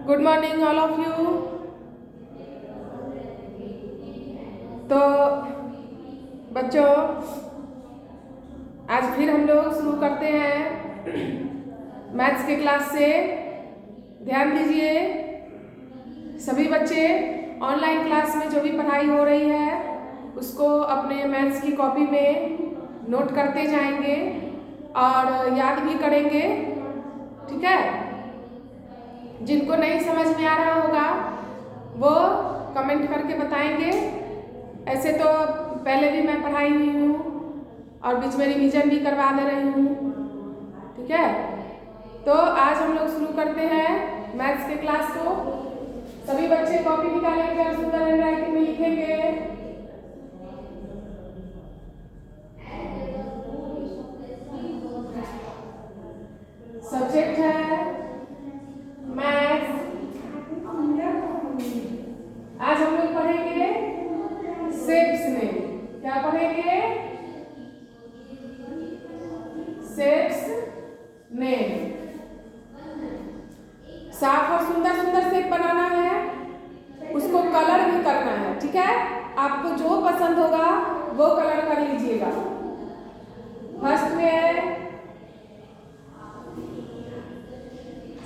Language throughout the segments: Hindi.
Good morning all of you. तो बच्चों, आज फिर हम लोग शुरू करते हैं मैथ्स के क्लास से। ध्यान दीजिए सभी बच्चे, ऑनलाइन क्लास में जो भी पढ़ाई हो रही है उसको अपने मैथ्स की कॉपी में नोट करते जाएंगे और याद भी करेंगे, ठीक है। जिनको नहीं समझ में आ रहा होगा वो कमेंट करके बताएंगे। ऐसे तो पहले भी मैं पढ़ाई हुई हूँ और बीच में रिवीजन भी करवा दे रही हूँ, ठीक है। तो आज हम लोग शुरू करते हैं मैथ्स के क्लास को। सभी बच्चे कॉपी निकालेंगे और सुंदर हैंडराइटिंग में लिखेंगे। सब्जेक्ट है मैथ्स। आज हम लोग पढ़ेंगे शेप्स में। क्या पढ़ेंगे? शेप्स में। साफ और सुंदर सुंदर शेप बनाना है, उसको कलर भी करना है, ठीक है। आपको जो पसंद होगा वो कलर कर लीजिएगा। फर्स्ट में है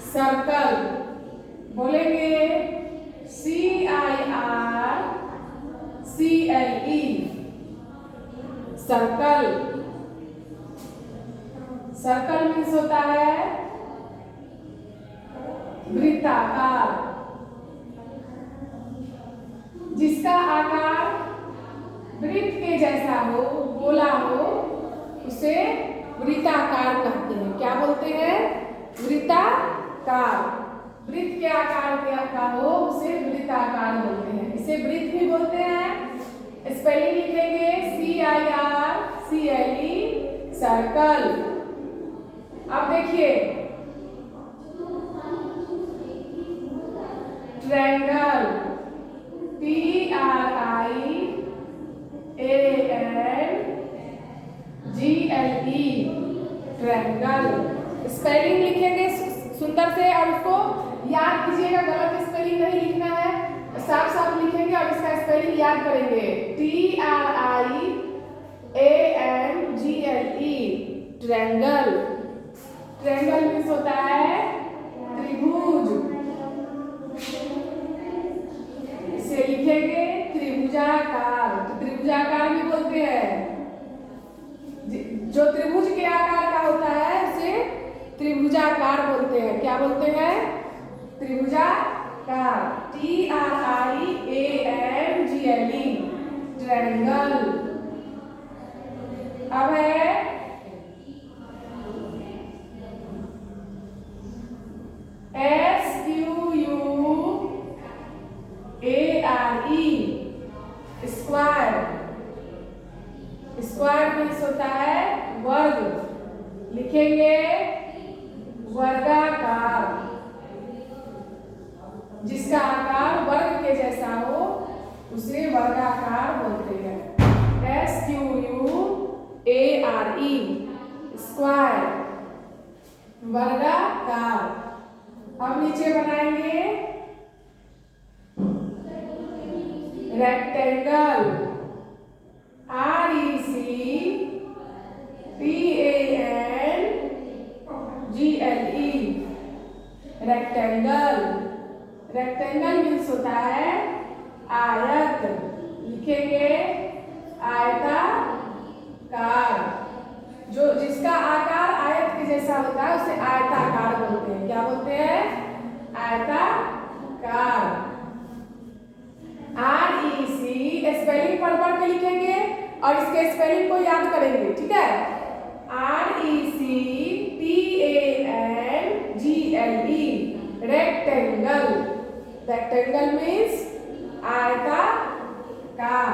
सर्कल। बोलेंगे CIRCLE, सर्कल। सर्कल मीन्स होता है वृत्ताकार। जिसका आकार वृत्त के जैसा हो, गोला हो, उसे वृत्ताकार कहते हैं। क्या बोलते हैं? वृत्ताकार। वृत्त के आकार का हो उसे वृत्ताकार बोलते हैं। इसे वृत्त भी बोलते हैं। स्पेलिंग लिखेंगे CIRCLE, सर्कल। अब देखिए ट्रायंगल, TRIANGLE, ट्रायंगल। स्पेलिंग लिखेंगे सुंदर से और उसको याद कीजिएगा, गलत स्पेलिंग नहीं लिखना है, साफ साफ लिखेंगे और इसका स्पेलिंग याद करेंगे। TRIANGLE, triangle. ट्रायंगल मीन्स होता है त्रिभुज। इसे लिखेंगे त्रिभुजाकार। त्रिभुजाकार भी बोलते हैं। जो त्रिभुज के आकार का होता है उसे त्रिभुजाकार बोलते हैं। क्या बोलते हैं? त्रिभुजाकार। TRIANGLE, triangle. अब है SQUARE, स्क्वायर। स्क्वायर मीन्स होता है वर्ग। लिखेंगे वर्गाकार। जिसका आकार वर्ग के जैसा हो उसे वर्गाकार बोलते हैं। SQUARE, स्क्वायर, वर्गाकार। अब नीचे बनाएंगे rectangle, RECTANGLE, rectangle. Rectangle means होता है आयत। लिखेंगे आयताकार। जो जिसका आकार आयत के जैसा होता है उसे आयताकार बोलते हैं। क्या बोलते हैं? आयताकार। REC, स्पेलिंग पढ़ पढ़ के लिखेंगे और इसके स्पेलिंग को याद करेंगे, ठीक है। RECTANGLE, rectangle. रेक्टेंगल मीन्स आयताकार।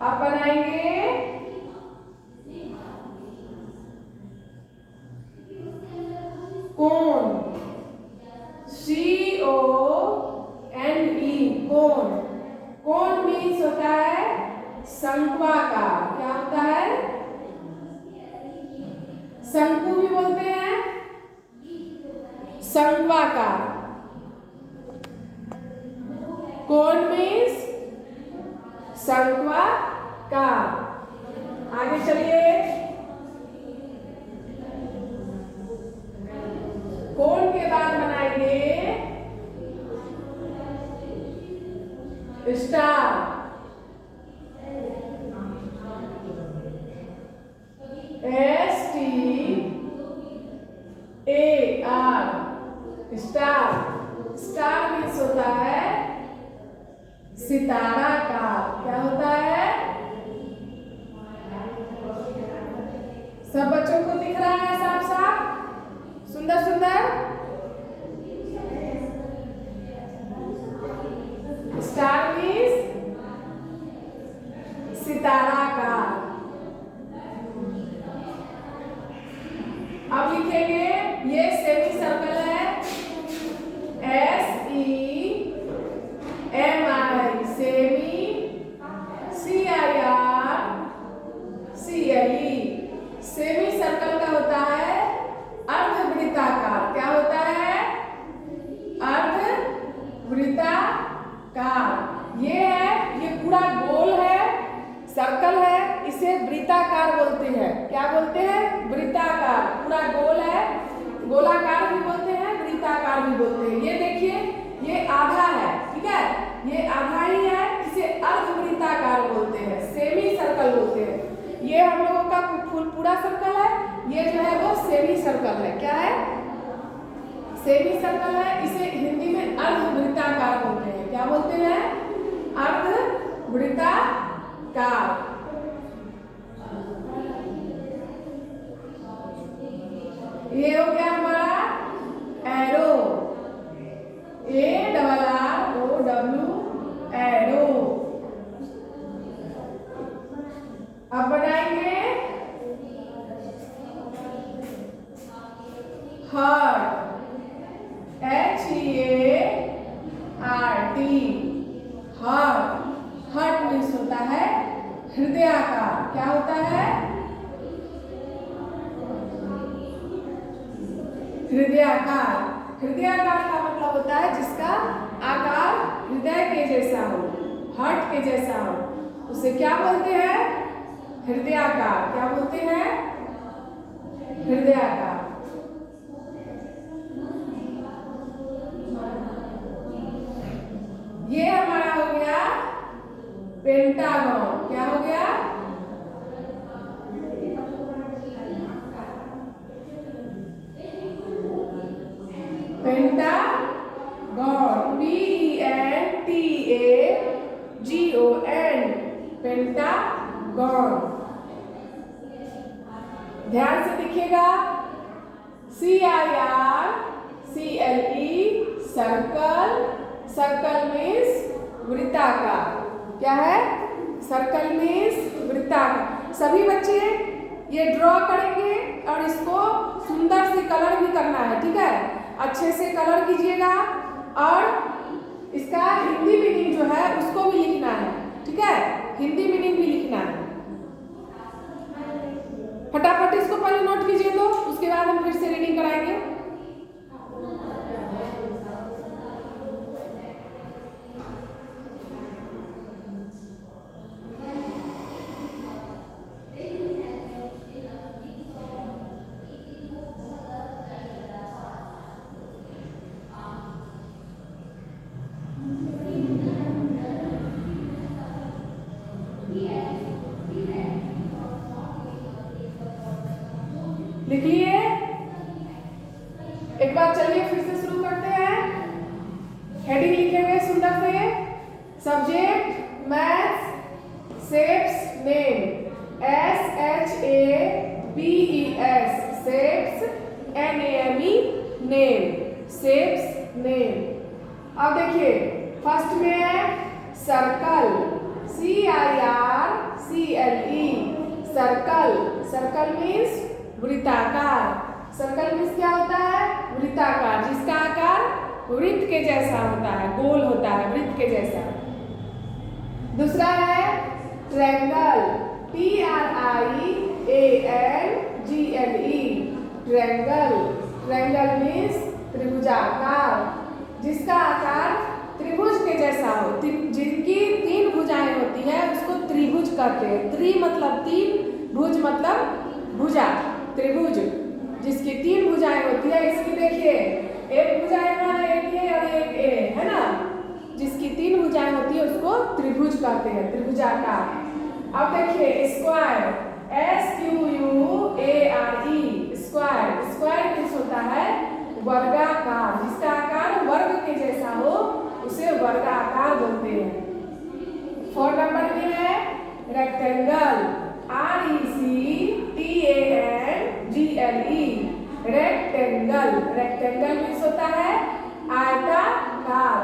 अब बनाएंगे कोन, CONE, कोन। कोन मीन्स होता है शंक्वाकार। क्या होता है? शंकु भी बोलते हैं। शंक्वाकार। कोन मीन्स शंक्वाकार। आगे चलिए, कोन के बाद बनाएंगे star. STAR, star. Star means होता है सितारा का। क्या होता है? सब बच्चों को दिख रहा है साफ साफ, सुंदर सुंदर? स्टार मीन्स सितारा का। अब लिखेंगे, ये सेमी सर्कल है, SEMI, semi, CIRCLE। Semi circle का होता है अर्धवृत्ताकार। क्या होता है? अर्धवृत्ताकार। ये है, ये पूरा गोल है, सर्कल है, इसे वृत्ताकार बोलते हैं। क्या बोलते हैं? वृत्ताकार। पूरा गोल है, गोलाकार भी बोलते हैं, वृत्ताकार भी बोलते हैं। ये देखिए, ये आधा है, ठीक है, ये आधा ही है, इसे अर्धवृत्ताकार बोलते हैं, सेमी सर्कल बोलते हैं। ये हम लोगों का पूरा सर्कल है, ये जो है वो सेमी सर्कल है। क्या है? सेमी सर्कल है, इसे हिंदी में अर्धवृत्ताकार बोलते हैं। क्या बोलते हैं? अर्धवृत्ताकार। ये हो गया हमारा एरो, ARROW, एरो। अब बनाएंगे heart, HEART, heart. Heart means होता है हृदयाकार। क्या होता है? हृदयाकार। हृदयाकार का मतलब होता है जिसका आकार हृदय के जैसा हो, हार्ट के जैसा हो, उसे क्या बोलते हैं? हृदयाकार। क्या बोलते हैं? हृदयाकार। ये हमारा हो गया पेंटागन। क्या हो गया? Pentagon, PENTAGON, pentagon. ध्यान से दिखिएगा, CIRCLE, सर्कल। सर्कल मीन्स वृत्ताकार। क्या है? सर्कल मीन्स वृत्ताकार। सभी बच्चे ये ड्रॉ करेंगे और इसको सुंदर से कलर भी करना है, ठीक है? अच्छे से कलर कीजिएगा और इसका हिंदी मीनिंग जो है उसको भी लिखना है, ठीक है? हिंदी मीनिंग भी लिखना है। फटाफट इसको पहले नोट कीजिए, तो उसके बाद हम फिर से रीडिंग कराएंगे। लिख लिए? एक बार चलिए फिर से शुरू करते हैं। हेडिंग लिखेंगे सुंदर से, subject maths, shapes name, SHAPES, shapes, NAME, name, shapes name. अब देखिए, फर्स्ट में है circle, CIRCLE, circle. Circle means वृत्ताकार। सर्कल मीन्स क्या होता है? वृत्ताकार, जिसका आकार वृत्त के जैसा होता है, गोल होता है, वृत्त के जैसा। दूसरा है triangle, TRIANGLE, triangle. Triangle means त्रिभुजाकार, जिसका आकार त्रिभुज के जैसा हो, जिनकी 3 भुजाएं होती है उसको त्रिभुज कहते हैं। त्रि मतलब 3, भुज मतलब भुजा, त्रिभुज जिसकी 3 भुजाएं होती है। इसकी देखिए एक भुजा यहाँ, एक ये और एक ए, है ना। जिसकी 3 भुजाएं होती है उसको त्रिभुज कहते हैं, त्रिभुजाकार। अब देखिए स्क्वायर, SQUARE, स्क्वायर। स्क्वायर किस होता है? वर्गाकार, जिसका आकार वर्ग के जैसा हो उसे वर्गाकार बोलते हैं। 4 नंबर में है रेक्टेंगल, RECTANGLE, रेक्टेंगल। रेक्टेंगल किस होता है? आयताकार,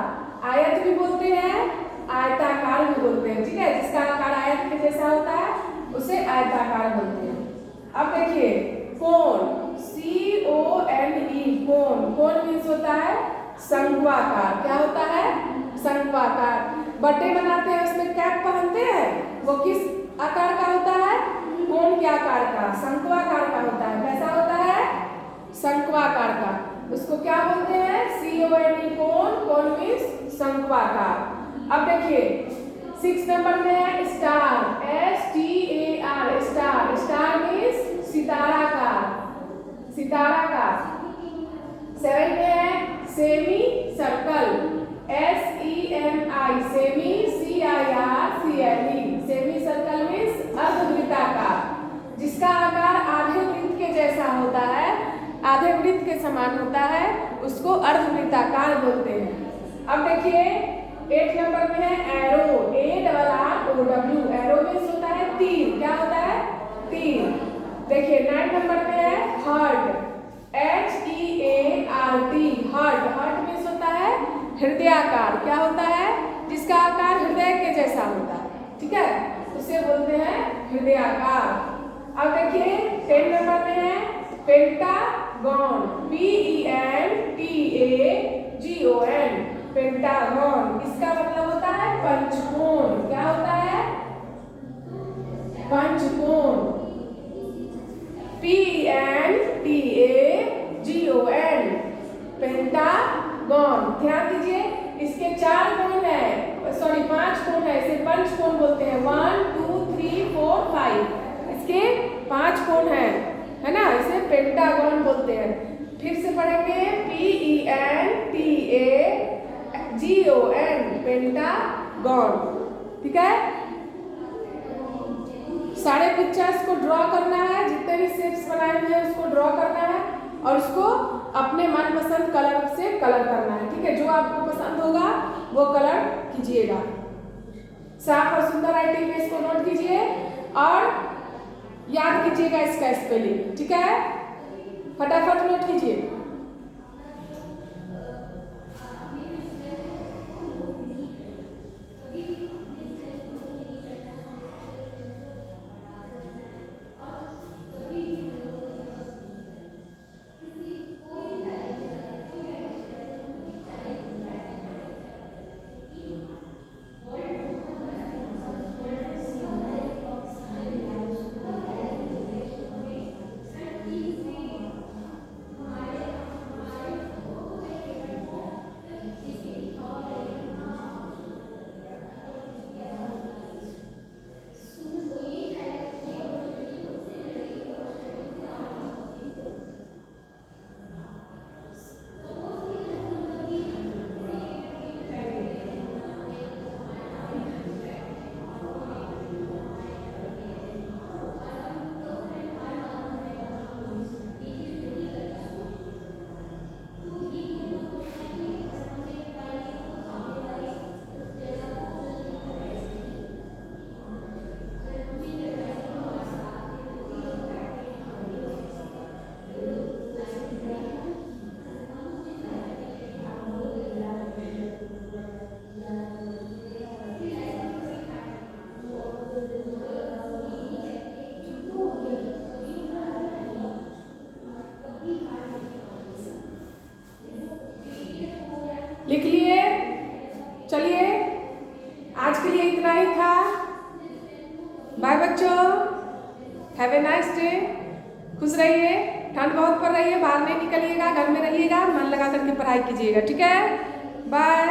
आयत भी बोलते हैं, आयताकार भी बोलते हैं, ठीक है। जिसका आकार आयत के जैसा होता है उसे आयताकार बोलते हैं। अब देखिए कोण, CONE, कोण। कोण मीन्स होता है शंक्वाकार। क्या होता है? शंक्वाकार। बर्थडे बनाते हैं उसमें कैप पहनते हैं, वो किस आकार का होता है? कोण के आकार का, शंक्वाकार का होता है। कैसा होता है? शंक्वाकार का। उसको क्या बोलते हैं? CONE, कोण। कोण मीन्स शंक्वाकार। अब देखिए 6 नंबर में है star, STAR, star. Star means सितारा का, सितारा का। 7 में है semi circle, SEMI, semi CIRCLE, semi circle means अर्धवृत्ताकार, जिसका आकार आधे वृत्त के जैसा होता है, आधे वृत्त के समान होता है, उसको अर्धवृत्ताकार बोलते हैं। अब देखिए 8 नंबर में है एरो, ARROW, एरो मीन्स होता है तीर। क्या होता है? तीर। देखिए 9 नंबर में है heart, HEART, heart. Heart means होता है हृदयाकार। क्या होता है? जिसका आकार हृदय के जैसा होता है, ठीक है, उसे बोलते हैं हृदयाकार। अब देखिए 10 नंबर में है पेंटागन, PENTAGON, पेंटागन। इसका मतलब होता है पंचकोण। क्या होता है? पंचकोण, PENTAGON, पेंटागन। ध्यान दीजिए इसके 4 कोण है, सॉरी 5 कोण है, इसे पंचकोण बोलते हैं। 1 2 3 4 5, इसके 5 कोण है ना, इसे पेंटागन बोलते हैं। फिर से पढ़ेंगे PENTAGON, पेंटागन, ठीक है। सारे पिक्चर्स को ड्रॉ करना है, जितने भी शेप्स बनाए हुए हैं उसको ड्रॉ करना है और उसको अपने मनपसंद कलर से कलर करना है, ठीक है। जो आपको पसंद होगा वो कलर कीजिएगा। साफ और सुंदर राइटिंग में इसको नोट कीजिए और याद कीजिएगा इसका स्पेलिंग, ठीक है। फटाफट नोट कीजिए। लिख लिए? चलिए आज के लिए इतना ही था। बाय बच्चों, हैव ए नाइस डे, खुश रहिए। ठंड बहुत पड़ रही है, बाहर नहीं निकलिएगा, घर में रहिएगा, मन लगा करके पढ़ाई कीजिएगा, ठीक है। बाय।